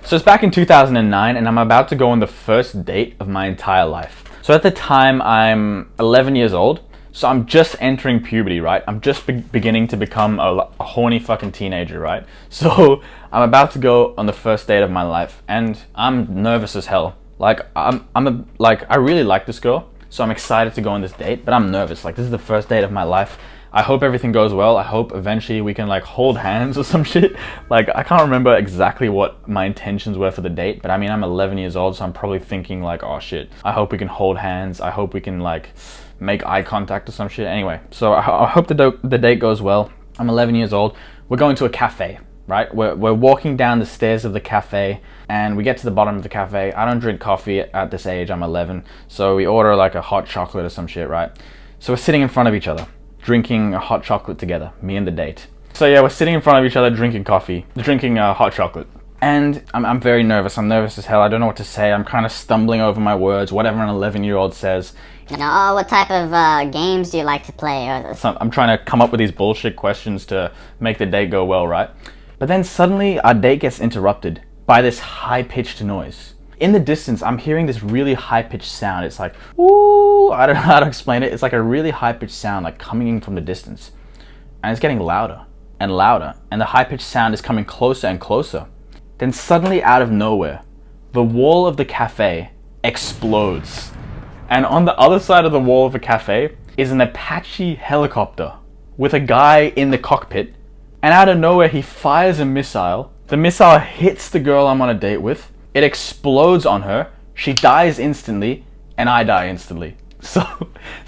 So it's back in 2009 and I'm about to go on the first date of my entire life. So at the time I'm 11 years old. So I'm just entering puberty, right? I'm just beginning to become a horny fucking teenager, right? So I'm about to go on the first date of my life and I'm nervous as hell. Like I really like this girl. So I'm excited to go on this date, but I'm nervous. Like this is the first date of my life. I hope everything goes well. I hope eventually we can like hold hands or some shit. Like I can't remember exactly what my intentions were for the date, but I mean I'm 11 years old, so I'm probably thinking like, oh shit, I hope we can hold hands. I hope we can like make eye contact or some shit. Anyway, so I hope the date goes well. I'm 11 years old. We're going to a cafe, right? We're walking down the stairs of the cafe and we get to the bottom of the cafe. I don't drink coffee at this age. I'm 11. So we order like a hot chocolate or some shit, right? So we're sitting in front of each other, drinking a hot chocolate together, me and the date. So yeah, we're sitting in front of each other, drinking hot chocolate. And I'm very nervous. I'm nervous as hell. I don't know what to say. I'm kind of stumbling over my words, whatever an 11-year-old says. Oh, what type of games do you like to play? So I'm trying to come up with these bullshit questions to make the date go well, right? But then suddenly our date gets interrupted by this high-pitched noise. In the distance, I'm hearing this really high-pitched sound. It's like, ooh, I don't know how to explain it. It's like a really high-pitched sound, like coming in from the distance. And it's getting louder and louder. And the high-pitched sound is coming closer and closer. Then suddenly, out of nowhere, the wall of the cafe explodes. And on the other side of the wall of the cafe is an Apache helicopter with a guy in the cockpit. And out of nowhere, he fires a missile. The missile hits the girl I'm on a date with. It explodes on her, she dies instantly, and I die instantly. So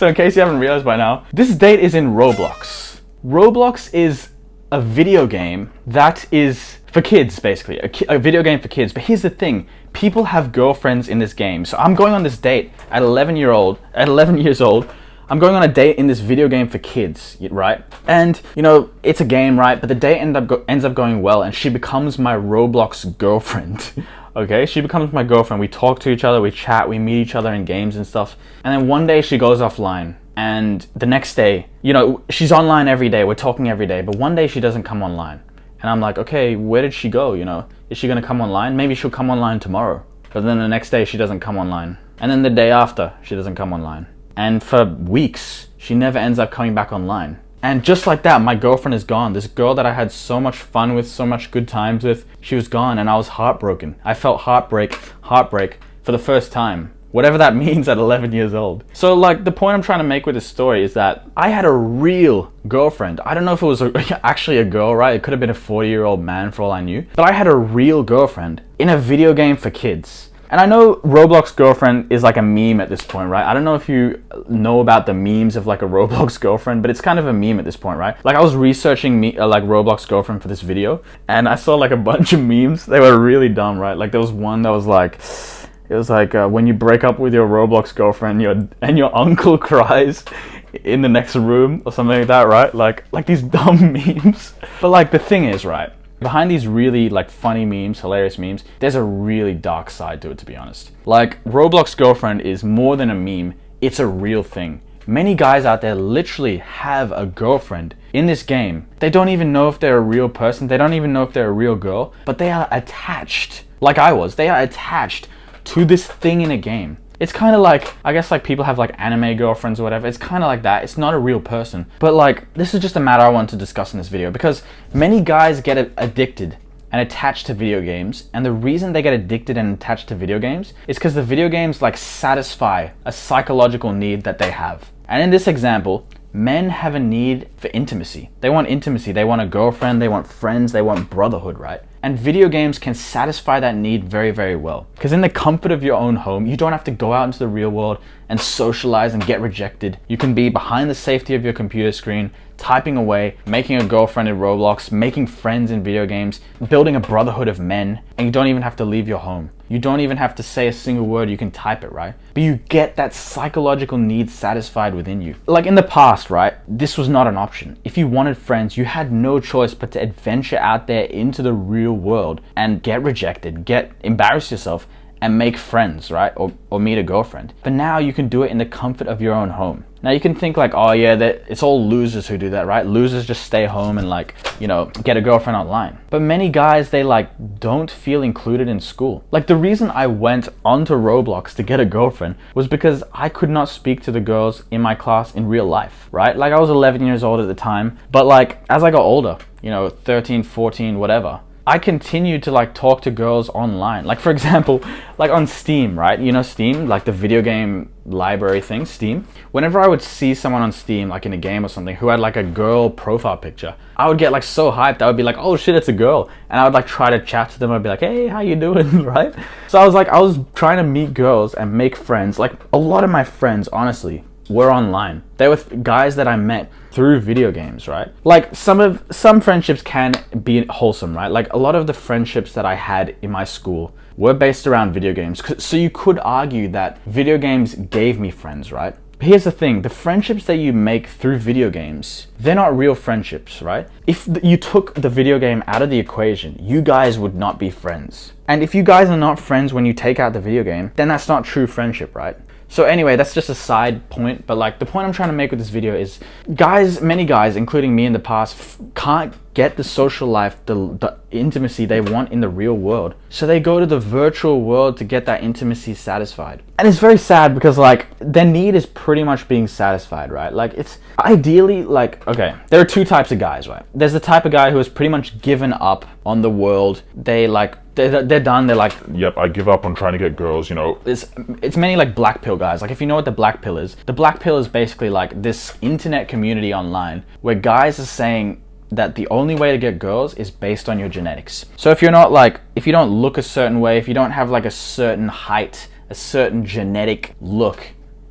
in case you haven't realized by now, this date is in Roblox. Roblox is a video game that is for kids, basically. A video game for kids. But here's the thing, people have girlfriends in this game. So I'm going on this date at 11 years old. I'm going on a date in this video game for kids, right? And, you know, it's a game, right? But the date ends up going well, and she becomes my Roblox girlfriend. Okay, she becomes my girlfriend. We talk to each other, we chat, we meet each other in games and stuff. And then one day she goes offline. And the next day, you know, she's online every day, we're talking every day. But one day she doesn't come online. And I'm like, okay, where did she go, you know? Is she gonna come online? Maybe she'll come online tomorrow. But then the next day she doesn't come online. And then the day after, she doesn't come online. And for weeks, she never ends up coming back online. And just like that, my girlfriend is gone. This girl that I had so much fun with, so much good times with, she was gone and I was heartbroken. I felt heartbreak for the first time. Whatever that means at 11 years old. So like the point I'm trying to make with this story is that I had a real girlfriend. I don't know if it was actually a girl, right? It could have been a 40-year-old man for all I knew. But I had a real girlfriend in a video game for kids. And I know Roblox girlfriend is like a meme at this point, right? I don't know if you know about the memes of like a Roblox girlfriend, but it's kind of a meme at this point, right? Like I was researching like Roblox girlfriend for this video, and I saw like a bunch of memes. They were really dumb, right? Like there was one that was like, it was like when you break up with your Roblox girlfriend, your uncle cries in the next room or something like that, right? Like these dumb memes. But like the thing is, right? Behind these really like funny memes, hilarious memes, there's a really dark side to it, to be honest. Like Roblox girlfriend is more than a meme, it's a real thing. Many guys out there literally have a girlfriend in this game. They don't even know if they're a real person, they don't even know if they're a real girl, but they are attached, like I was, they are attached to this thing in a game. It's kind of like, I guess like people have like anime girlfriends or whatever. It's kind of like that. It's not a real person. But like, this is just a matter I want to discuss in this video because many guys get addicted and attached to video games. And the reason they get addicted and attached to video games is because the video games like satisfy a psychological need that they have. And in this example, men have a need for intimacy. They want intimacy. They want a girlfriend. They want friends. They want brotherhood, right? And video games can satisfy that need very, very well. Because in the comfort of your own home, you don't have to go out into the real world and socialize and get rejected. You can be behind the safety of your computer screen, typing away, making a girlfriend in Roblox, making friends in video games, building a brotherhood of men, and you don't even have to leave your home. You don't even have to say a single word, you can type it, right? But you get that psychological need satisfied within you. Like in the past, right, this was not an option. If you wanted friends, you had no choice but to adventure out there into the real world and get rejected, embarrass yourself, and make friends, right? Or meet a girlfriend. But now you can do it in the comfort of your own home. Now you can think like, oh yeah, it's all losers who do that, right? Losers just stay home and like, you know, get a girlfriend online. But many guys, they like don't feel included in school. Like the reason I went onto Roblox to get a girlfriend was because I could not speak to the girls in my class in real life, right? Like I was 11 years old at the time, but like as I got older, you know, 13, 14, whatever, I continued to like talk to girls online. Like for example, like on Steam, right? You know Steam, like the video game library thing, Steam. Whenever I would see someone on Steam, like in a game or something, who had like a girl profile picture, I would get like so hyped. I would be like, oh shit, it's a girl. And I would like try to chat to them. I'd be like, hey, how you doing, right? So I was trying to meet girls and make friends. Like a lot of my friends, honestly, were online. They were guys that I met through video games, right? Like some friendships can be wholesome, right? Like a lot of the friendships that I had in my school were based around video games. So you could argue that video games gave me friends, right? But here's the thing, the friendships that you make through video games, they're not real friendships, right? If you took the video game out of the equation, you guys would not be friends. And if you guys are not friends when you take out the video game, then that's not true friendship, right? So anyway, that's just a side point, but like the point I'm trying to make with this video is many guys, including me in the past, can't get the social life, the intimacy they want in the real world. So they go to the virtual world to get that intimacy satisfied. And it's very sad because like their need is pretty much being satisfied, right? Like it's ideally like, okay, there are two types of guys, right? There's the type of guy who has pretty much given up on the world. They're done. They're like, yep, I give up on trying to get girls, you know. It's many like black pill guys. Like if you know what the black pill is basically like this internet community online where guys are saying that the only way to get girls is based on your genetics. So if you don't look a certain way, if you don't have like a certain height, a certain genetic look,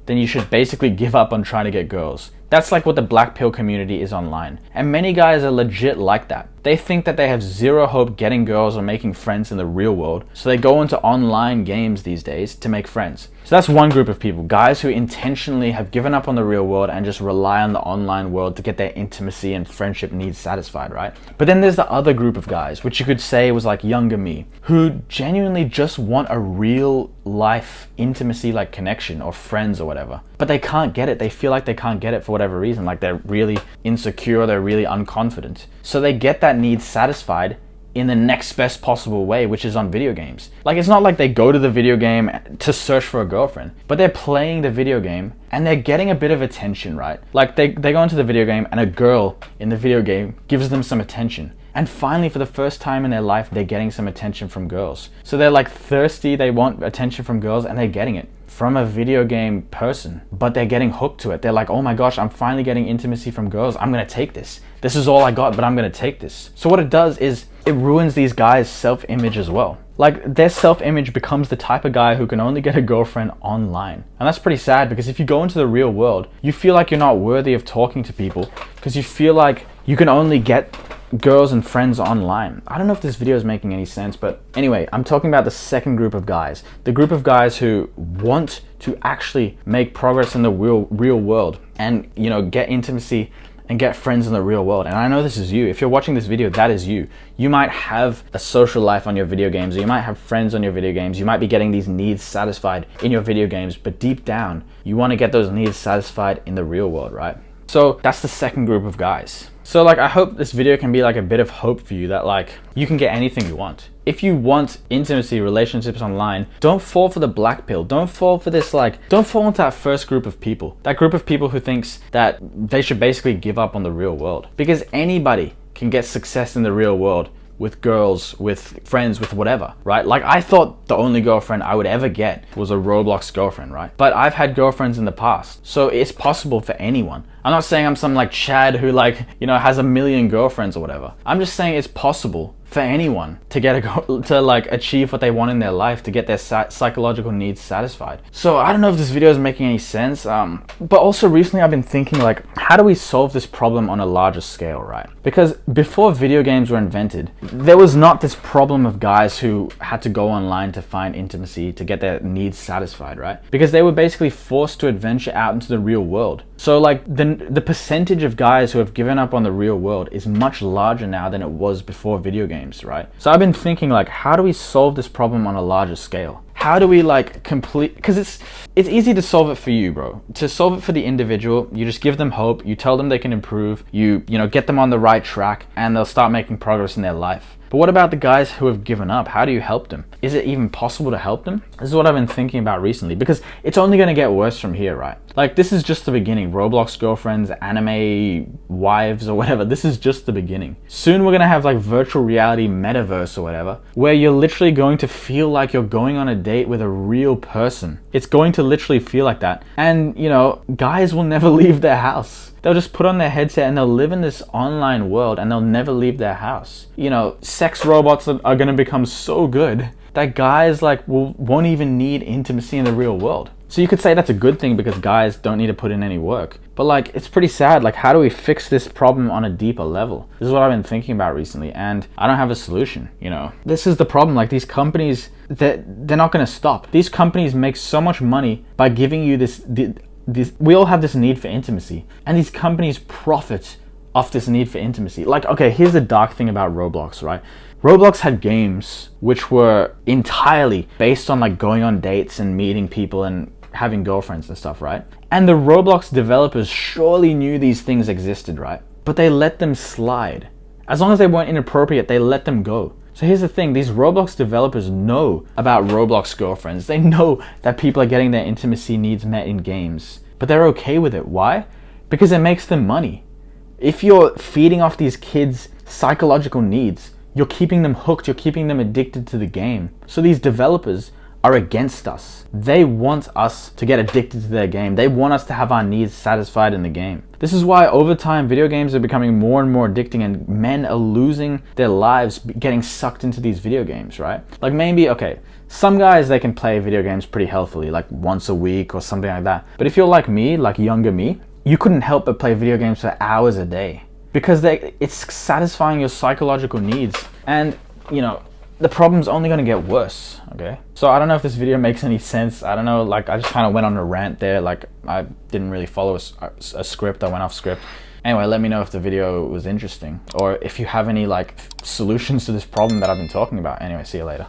then you should basically give up on trying to get girls. That's like what the black pill community is online. And many guys are legit like that. They think that they have zero hope getting girls or making friends in the real world, so they go into online games these days to make friends. So that's one group of people, guys who intentionally have given up on the real world and just rely on the online world to get their intimacy and friendship needs satisfied, right? But then there's the other group of guys, which you could say was like younger me, who genuinely just want a real life intimacy, like connection or friends or whatever. But they can't get it. They feel like they can't get it for whatever reason. Like they're really insecure, they're really unconfident. So they get that need satisfied in the next best possible way, which is on video games. Like it's not like they go to the video game to search for a girlfriend, but they're playing the video game and they're getting a bit of attention, right? Like they go into the video game and a girl in the video game gives them some attention. And finally, for the first time in their life, they're getting some attention from girls. So they're like thirsty, they want attention from girls, and they're getting it from a video game person, but they're getting hooked to it. They're like, oh my gosh, I'm finally getting intimacy from girls. I'm gonna take this. This is all I got, but I'm gonna take this. So what it does is it ruins these guys' self-image as well. Like their self-image becomes the type of guy who can only get a girlfriend online. And that's pretty sad because if you go into the real world, you feel like you're not worthy of talking to people because you feel like you can only get girls and friends online. I don't know if this video is making any sense, but anyway, I'm talking about the second group of guys. The group of guys who want to actually make progress in the real world and, you know, get intimacy and get friends in the real world. And I know this is you. If you're watching this video, that is you. You might have a social life on your video games, or you might have friends on your video games. You might be getting these needs satisfied in your video games, but deep down, you want to get those needs satisfied in the real world, right? So that's the second group of guys. So like, I hope this video can be like a bit of hope for you that like, you can get anything you want. If you want intimacy, relationships online, don't fall for the black pill. Don't fall for this don't fall into that first group of people. That group of people who thinks that they should basically give up on the real world. Because anybody can get success in the real world with girls, with friends, with whatever, right? Like I thought the only girlfriend I would ever get was a Roblox girlfriend, right? But I've had girlfriends in the past, so it's possible for anyone. I'm not saying I'm some like Chad who like, you know, has a million girlfriends or whatever. I'm just saying it's possible for anyone to get to like achieve what they want in their life, to get their psychological needs satisfied. So I don't know if this video is making any sense, but also recently I've been thinking like, how do we solve this problem on a larger scale, right? Because before video games were invented, there was not this problem of guys who had to go online to find intimacy, to get their needs satisfied, right? Because they were basically forced to adventure out into the real world. So like the percentage of guys who have given up on the real world is much larger now than it was before video games, right? So I've been thinking like, how do we solve this problem on a larger scale? how do we like because it's easy to solve it for you, bro. To solve it for the individual, you just give them hope, you tell them they can improve, you know, get them on the right track, and they'll start making progress in their life. But what about the guys who have given up? How do you help them? Is it even possible to help them? This is what I've been thinking about recently, because it's only going to get worse from here, right? Like, this is just the beginning. Roblox girlfriends, anime wives, or whatever. This is just the beginning. Soon we're going to have like virtual reality metaverse or whatever, where you're literally going to feel like you're going on a date with a real person. It's going to literally feel like that. And, you know, guys will never leave their house. They'll just put on their headset and they'll live in this online world and they'll never leave their house. You know, sex robots are going to become so good that guys like won't even need intimacy in the real world. So you could say that's a good thing because guys don't need to put in any work. But like, it's pretty sad. Like, how do we fix this problem on a deeper level? This is what I've been thinking about recently, and I don't have a solution, you know. This is the problem. Like, these companies, they're not going to stop. These companies make so much money by giving you this, we all have this need for intimacy, and these companies profit off this need for intimacy. Like, okay, here's the dark thing about Roblox, right? Roblox had games which were entirely based on like going on dates and meeting people and having girlfriends and stuff, right? And the Roblox developers surely knew these things existed, right? But they let them slide. As long as they weren't inappropriate, they let them go. So here's the thing, these Roblox developers know about Roblox girlfriends. They know that people are getting their intimacy needs met in games, but they're okay with it. Why? Because it makes them money. If you're feeding off these kids' psychological needs, you're keeping them hooked, you're keeping them addicted to the game. So these developers are against us. They want us to get addicted to their game. They want us to have our needs satisfied in the game. This is why over time video games are becoming more and more addicting, and men are losing their lives getting sucked into these video games, right? Like, maybe, okay, some guys, they can play video games pretty healthily, like once a week or something like that. But if you're like me, like younger me, you couldn't help but play video games for hours a day because it's satisfying your psychological needs. And, you know, the problem's only going to get worse, okay? So I don't know if this video makes any sense. I don't know, like, I just kind of went on a rant there. Like, I didn't really follow a script. I went off script. Anyway, let me know if the video was interesting or if you have any like solutions to this problem that I've been talking about. Anyway, see you later.